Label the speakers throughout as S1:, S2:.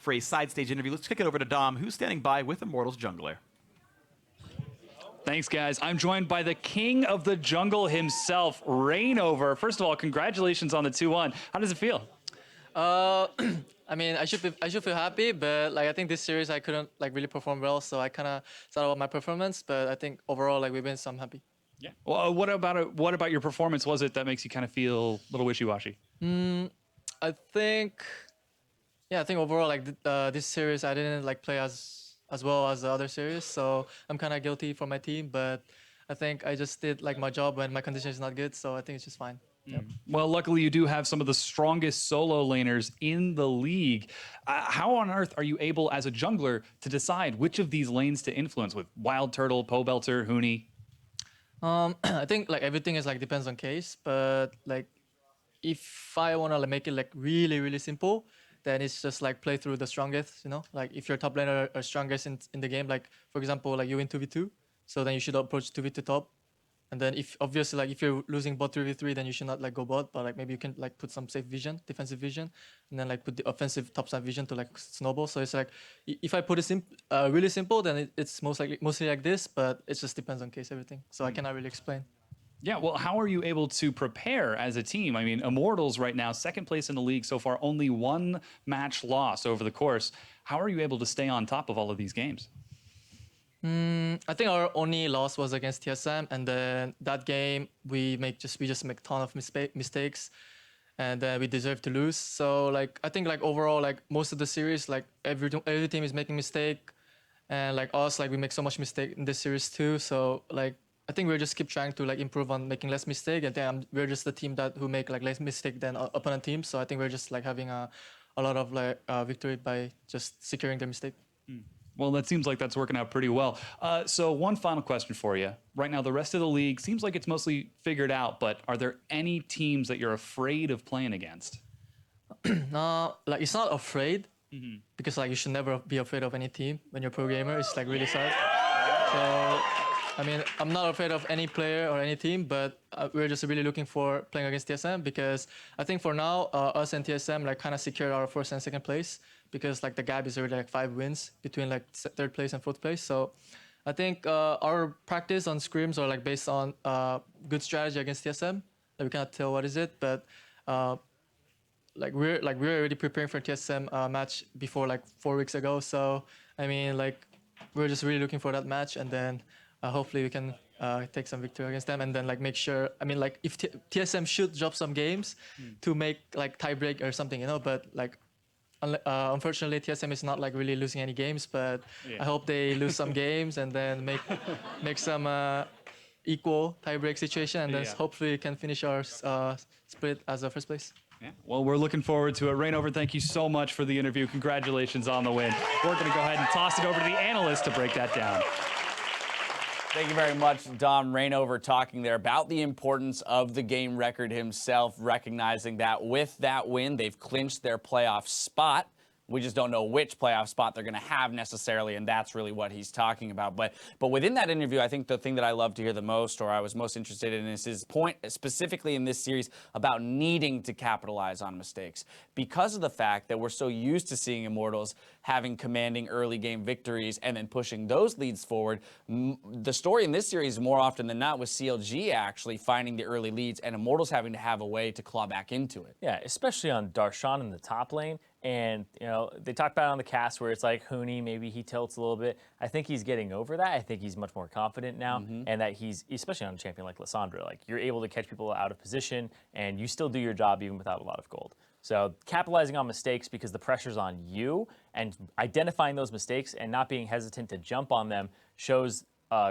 S1: for a side stage interview. Let's kick it over to Dom, who's standing by with Immortals jungler.
S2: Thanks, guys. I'm joined by the king of the jungle himself, Rainover. First of all, congratulations on the 2-1. How does it feel?
S3: I mean, I should feel happy, but like I think this series I couldn't like really perform well, so I kind of thought about my performance. But I think overall, like we win, so I'm happy.
S2: Yeah. Well, what about your performance was it that makes you kind of feel a little wishy-washy?
S3: I think, yeah, I think overall like this series I didn't like play as well as the other series, so I'm kind of guilty for my team. But I think I just did like my job when my condition is not good, so I think it's just fine. Yep.
S2: Well, luckily you do have some of the strongest solo laners in the league. How on earth are you able, as a jungler, to decide which of these lanes to influence with Wild Turtle, Pobelter, Huni?
S3: I think like everything is like depends on case, but like if I wanna like make it like really simple, then it's just like play through the strongest, you know? Like if your top laner are strongest in the game, like for example, like you win 2v2, so then you should approach 2v2 top. And then if obviously like if you're losing bot 3v3, then you should not like go bot, but like maybe you can like put some safe vision, defensive vision, and then like put the offensive topside vision to like snowball. So it's like if I put it really simple, then it's mostly like this, but it just depends on case everything. So I cannot really explain.
S2: Yeah, well, how are you able to prepare as a team? I mean, Immortals right now, second place in the league so far, only one match loss over the course. How are you able to stay on top of all of these games?
S3: I think our only loss was against TSM, and then that game we just make ton of mistakes, and then we deserve to lose. So like I think like overall like most of the series like every team is making mistake, and like us like we make so much mistake in this series too. So like I think we'll just keep trying to like improve on making less mistake, and then we're just the team who make like less mistake than opponent teams. So I think we're just like having a lot of like victory by just securing the mistake.
S2: Well, that seems like that's working out pretty well. So one final question for you. Right now, the rest of the league seems like it's mostly figured out, but are there any teams that you're afraid of playing against?
S3: No, like it's not afraid, because like you should never be afraid of any team when you're a pro gamer. It's like really sad. So I mean, I'm not afraid of any player or any team, but we're just really looking for playing against TSM, because I think for now, us and TSM like kind of secured our first and second place, because like the gap is already like 5 wins between like third place and fourth place. So I think our practice on scrims are like based on good strategy against TSM. Like we cannot tell what is it, but like we're already preparing for TSM match before like 4 weeks ago. So I mean, like we're just really looking for that match, and then hopefully we can take some victory against them, and then like make sure. I mean, like if TSM should drop some games to make like tie break or something, you know. But like unfortunately, TSM is not like really losing any games. But I hope they lose some games and then make some equal tie break situation, and then hopefully we can finish our split as a first place.
S2: Yeah. Well, we're looking forward to it. Rainover, thank you so much for the interview. Congratulations on the win. We're going to go ahead and toss it over to the analyst to break that down.
S4: Thank you very much, Dom. Rainover talking there about the importance of the game record himself, recognizing that with that win, they've clinched their playoff spot. We just don't know which playoff spot they're going to have necessarily, and that's really what he's talking about. But within that interview, I think the thing that I love to hear the most, or I was most interested in, is his point specifically in this series about needing to capitalize on mistakes. Because of the fact that we're so used to seeing Immortals having commanding early game victories and then pushing those leads forward, the story in this series more often than not was CLG actually finding the early leads and Immortals having to have a way to claw back into it.
S5: Yeah, especially on Darshan in the top lane. And, you know, they talk about it on the cast where it's like Huni, maybe he tilts a little bit. I think he's getting over that. I think he's much more confident now. And that he's, especially on a champion like Lissandra, like you're able to catch people out of position and you still do your job even without a lot of gold. So capitalizing on mistakes because the pressure's on you and identifying those mistakes and not being hesitant to jump on them shows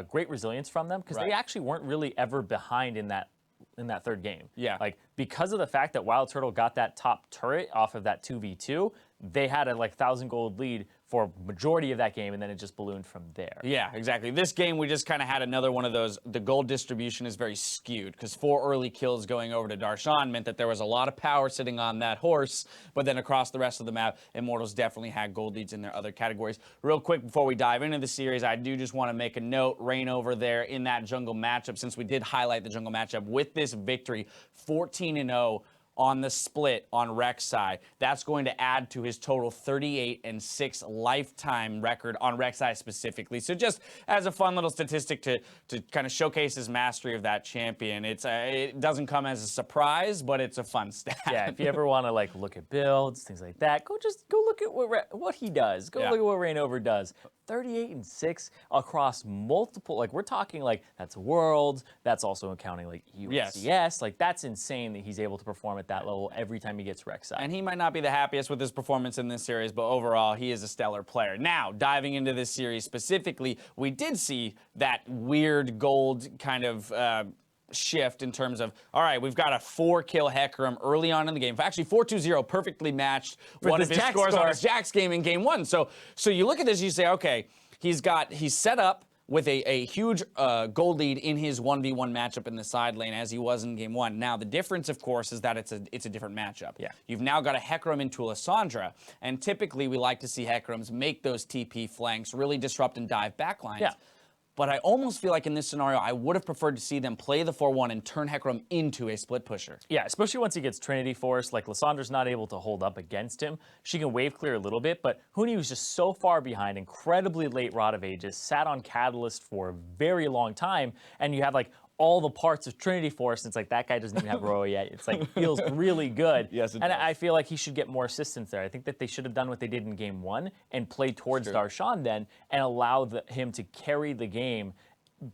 S5: great resilience from them, because they actually weren't really ever behind in that third game. Yeah. Like, because of the fact that Wild Turtle got that top turret off of that 2v2, they had a like 1,000 gold lead for majority of that game, and then it just ballooned from there.
S4: Yeah, exactly. This game, we just kind of had another one of those. The gold distribution is very skewed, because 4 early kills going over to Darshan meant that there was a lot of power sitting on that horse, but then across the rest of the map, Immortals definitely had gold leads in their other categories. Real quick, before we dive into the series, I do just want to make a note. Rainover there in that jungle matchup, since we did highlight the jungle matchup, with this victory, 14-0, on the split on Rek'Sai. That's going to add to his total 38-6 lifetime record on Rek'Sai specifically. So just as a fun little statistic to kind of showcase his mastery of that champion. It doesn't come as a surprise, but it's a fun stat.
S5: Yeah, if you ever want to like look at builds, things like that, go look at what he does. Go look at what Reignover does. 38-6 across multiple, like we're talking like that's Worlds, that's also accounting like USCS. Like that's insane that he's able to perform at that level every time he gets Rek'Sai.
S4: And he might not be the happiest with his performance in this series, but overall, he is a stellar player. Now, diving into this series specifically, we did see that weird gold kind of shift in terms of, all right, we've got a 4-kill Hecarim early on in the game. Actually, 4-2-0 perfectly matched one of his scores on his Jax game in game 1. So you look at this, you say, okay, he's set up with a huge gold lead in his 1v1 matchup in the side lane as he was in game 1. Now, the difference, of course, is that it's a different matchup.
S5: Yeah.
S4: You've now got a Hecarim into a Lissandra, and typically we like to see Hecarims make those TP flanks, really disrupt and dive backlines.
S5: Yeah.
S4: But I almost feel like in this scenario, I would have preferred to see them play the 4-1 and turn Hecarim into a split pusher.
S5: Yeah, especially once he gets Trinity Force, like Lissandra's not able to hold up against him. She can wave clear a little bit, but Huni was just so far behind, incredibly late Rod of Ages, sat on Catalyst for a very long time, and you have like all the parts of Trinity Force, and it's like that guy doesn't even have Roa yet. It's like feels really good.
S4: Yes, it
S5: and
S4: does.
S5: I feel like he should get more assistance there. I think that they should have done what they did in game 1 and played towards Darshan then and allow him to carry the game,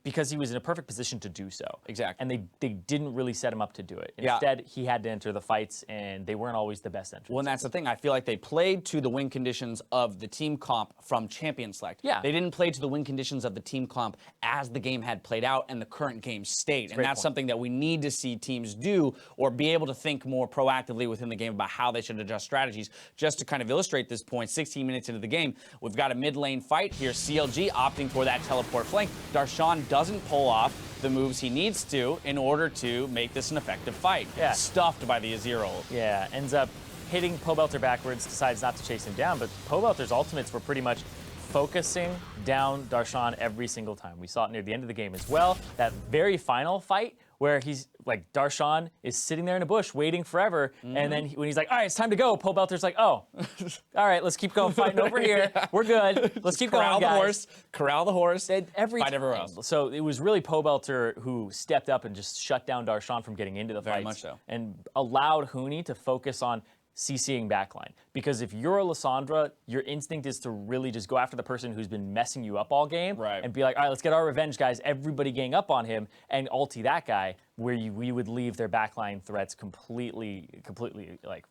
S5: because he was in a perfect position to do so.
S4: Exactly.
S5: And they didn't really set him up to do it.
S4: Yeah.
S5: Instead, he had to enter the fights, and they weren't always the best entrants.
S4: Well, and that's the thing. I feel like they played to the win conditions of the team comp from Champion Select.
S5: Yeah.
S4: They didn't play to the win conditions of the team comp as the game had played out and the current game state. And that's something that we need to see teams do, or be able to think more proactively within the game about how they should adjust strategies. Just to kind of illustrate this point, 16 minutes into the game, we've got a mid lane fight here. CLG opting for that teleport flank. Darshan doesn't pull off the moves he needs to in order to make this an effective fight.
S5: Yeah.
S4: Stuffed by the Azir ult.
S5: Yeah, ends up hitting Pobelter backwards, decides not to chase him down, but Pobelter's ultimates were pretty much focusing down Darshan every single time. We saw it near the end of the game as well. That very final fight where he's like, Darshan is sitting there in a bush waiting forever, and then when he's like, all right, it's time to go, Pobelter's like, oh, all right, let's keep going fighting over here. We're good. Let's keep going, guys.
S4: Corral the horse.
S5: Fight
S4: everywhere else.
S5: So it was really Pobelter who stepped up and just shut down Darshan from getting into the
S4: Very
S5: fights.
S4: much so.
S5: And allowed Huni to focus on CCing backline. Because if you're a Lissandra, your instinct is to really just go after the person who's been messing you up all game and be like, all right, let's get our revenge, guys. Everybody gang up on him and ulti that guy, where we would leave their backline threats completely like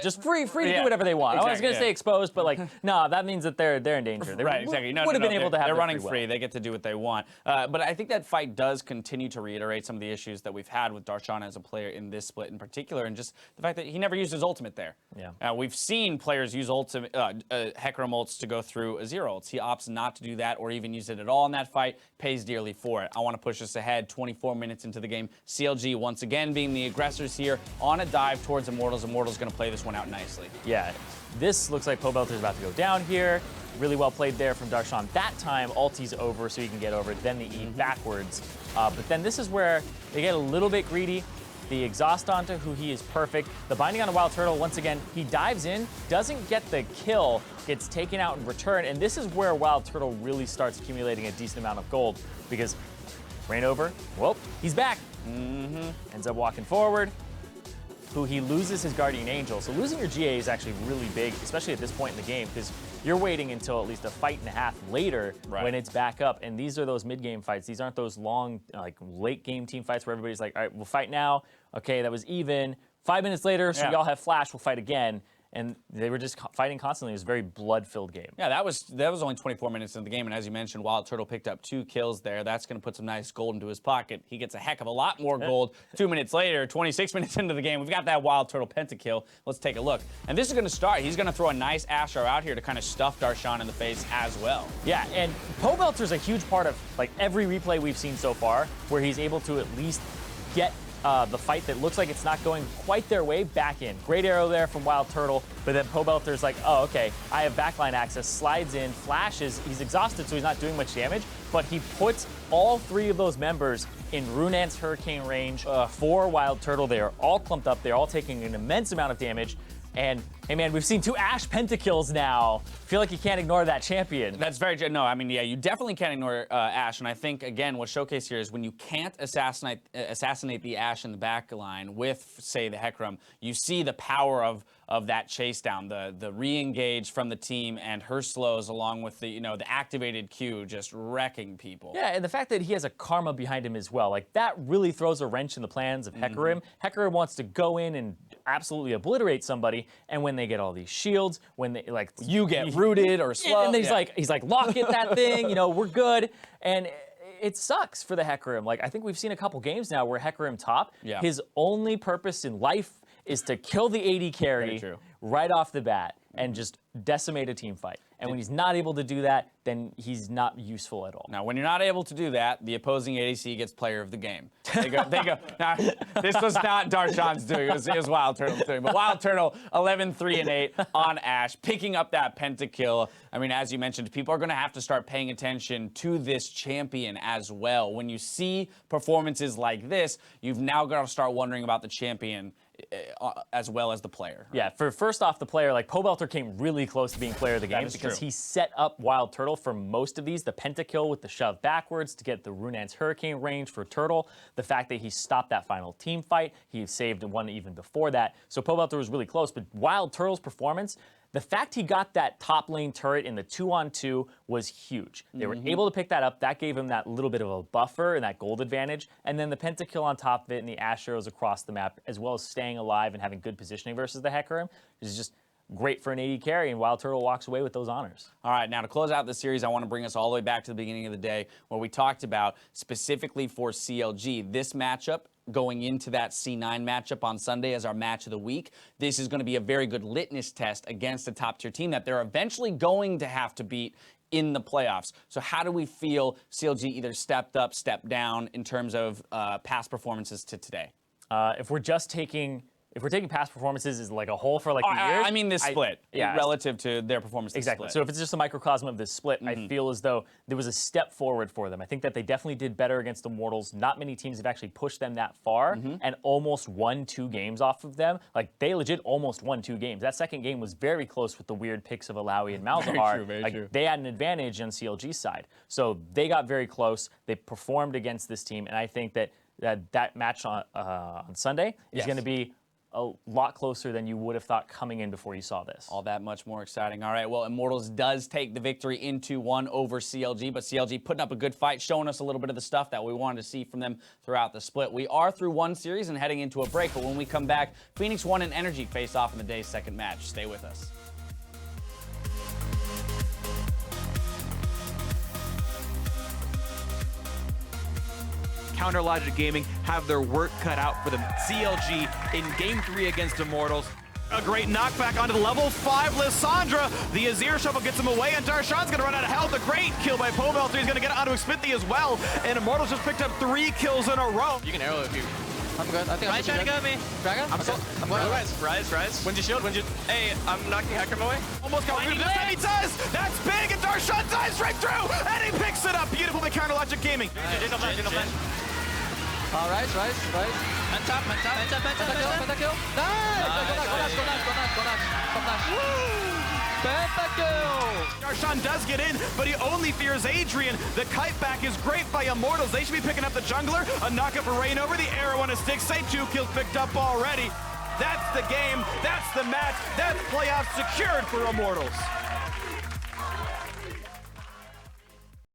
S5: just free to do whatever they want.
S4: Exactly,
S5: I was going to say exposed, but like, no, that means that they're in danger. They
S4: Exactly.
S5: would have been able to have
S4: They're
S5: their
S4: running free. They get to do what they want. But I think that fight does continue to reiterate some of the issues that we've had with Darshan as a player in this split in particular, and just the fact that he never used his ultimate there.
S5: Yeah.
S4: We've seen players use ultimate Hecarim ults to go through Azir ults. He opts not to do that or even use it at all in that fight, pays dearly for it. I want to push us ahead 24 minutes into the game. CLG once again being the aggressors here on a dive towards Immortals. Immortals going to play this one out nicely.
S5: Yeah, this looks like Pobelter's about to go down here. Really well played there from Darshan. That time, ulti's over so he can get over, then the E backwards. But then this is where they get a little bit greedy. The exhaust onto who he is perfect. The binding on a Wild Turtle, once again, he dives in, doesn't get the kill, gets taken out in return, and this is where Wild Turtle really starts accumulating a decent amount of gold, because Reignover, well, he's back. Ends up walking forward. Who he loses his Guardian Angel. So losing your GA is actually really big, especially at this point in the game, because you're waiting until at least a fight and a half later when it's back up. And these are those mid-game fights. These aren't those long, like late-game team fights where everybody's like, all right, we'll fight now. Okay, that was even. 5 minutes later, so we all have flash, we'll fight again. And they were just fighting constantly. It was a very blood-filled game.
S4: Yeah, that was only 24 minutes into the game, and as you mentioned, Wild Turtle picked up 2 kills there. That's going to put some nice gold into his pocket. He gets a heck of a lot more gold 2 minutes later, 26 minutes into the game. We've got that Wild Turtle pentakill. Let's take a look. And this is going to start. He's going to throw a nice Astro out here to kind of stuff Darshan in the face as well.
S5: Yeah, and Pobelter's a huge part of like every replay we've seen so far, where he's able to at least get the fight that looks like it's not going quite their way back in. Great arrow there from Wild Turtle, but then Pobelter's like, oh, okay, I have backline access, slides in, flashes, he's exhausted, so he's not doing much damage, but he puts all 3 of those members in Runan's Hurricane range for Wild Turtle. They are all clumped up. They're all taking an immense amount of damage. And, hey, man, we've seen 2 Ashe pentakills now. Feel like you can't ignore that champion.
S4: That's very true. No, I mean, yeah, you definitely can't ignore Ashe. And I think, again, what's showcased here is when you can't assassinate the Ashe in the back line with, say, the Hecarim, you see the power of that chase down, the re-engage from the team and her slows along with the, the activated Q just wrecking people.
S5: Yeah, and the fact that he has a Karma behind him as well, like that really throws a wrench in the plans of Hecarim. Hecarim wants to go in and absolutely obliterate somebody, and when they get all these shields, when they like
S4: you get rooted or slow,
S5: and then he's like lock it that thing, we're good, and it sucks for the Hecarim. Like I think we've seen a couple games now where Hecarim top, his only purpose in life is to kill the AD carry right off the bat and just decimate a team fight. And when he's not able to do that, then he's not useful at all.
S4: Now, when you're not able to do that, the opposing ADC gets player of the game. They go. Now, this was not Darshan's doing. It was Wild Turtle's doing. But Wild Turtle, 11-3-8 on Ashe, picking up that pentakill. I mean, as you mentioned, people are going to have to start paying attention to this champion as well. When you see performances like this, you've now got to start wondering about the champion as well as the player. Right?
S5: Yeah, first off, the player, like Pobelter came really close to being player of the game because he set up Wild Turtle for most of these. The pentakill with the shove backwards to get the Runan's Hurricane range for Turtle. The fact that he stopped that final team fight. He saved one even before that. So Pobelter was really close, but Wild Turtle's performance, the fact he got that top lane turret in the 2-on-2 was huge. They were able to pick that up. That gave him that little bit of a buffer and that gold advantage. And then the pentakill on top of it and the Ashe arrows across the map, as well as staying alive and having good positioning versus the Hecarim, is just great for an AD carry, and Wild Turtle walks away with those honors.
S4: All right, now to close out the series, I want to bring us all the way back to the beginning of the day where we talked about specifically for CLG, this matchup going into that C9 matchup on Sunday as our match of the week. This is going to be a very good litmus test against a top-tier team that they're eventually going to have to beat in the playoffs. So how do we feel CLG either stepped up, stepped down in terms of past performances to today?
S5: If we're taking past performances as like a whole for like the years.
S4: I mean this split, relative to their performance.
S5: Exactly. So if it's just a microcosm of this split, I feel as though there was a step forward for them. I think that they definitely did better against Immortals. Not many teams have actually pushed them that far and almost won 2 games off of them. Like they legit almost won 2 games. That second game was very close with the weird picks of Alawi and Malzahar.
S4: Very true.
S5: They had an advantage on CLG's side. So they got very close. They performed against this team, and I think that that match on Sunday is going to be a lot closer than you would have thought coming in before you saw this.
S4: All that much more exciting. All right, well, Immortals does take the victory in 2-1 over CLG, but CLG putting up a good fight, showing us a little bit of the stuff that we wanted to see from them throughout the split. We are through one series and heading into a break, but when we come back, Phoenix 1 and Energy face off in the day's second match. Stay with us.
S1: Counter Logic Gaming have their work cut out for them. CLG in Game 3 against Immortals. A great knockback onto the level 5 Lissandra. The Azir Shuffle gets him away, and Darshan's gonna run out of health. A great kill by Pobelter. He's gonna get onto Xpinthi as well, and Immortals just picked up 3 kills in a row.
S6: You can arrow if you...
S3: I'm good. I think
S6: Ryan's trying to go at me.
S3: Dragon?
S6: I'm going. Rise. When's your shield? Hey, I'm knocking Hecarim away.
S1: Almost got rid of this, and he does! That's big, and Darshan dives right through, and he picks it up. Beautiful by Counter Logic Gaming.
S3: Rise.
S6: On top.
S3: Pentakill. Nice! Go Nash. Woo! Pentakill!
S1: Darshan does get in, but he only fears Adrian. The kite back is great by Immortals. They should be picking up the jungler. A knockup for Rain over the arrow on a stick. Say 2 kills picked up already. That's the game. That's the match. That's playoffs secured for Immortals.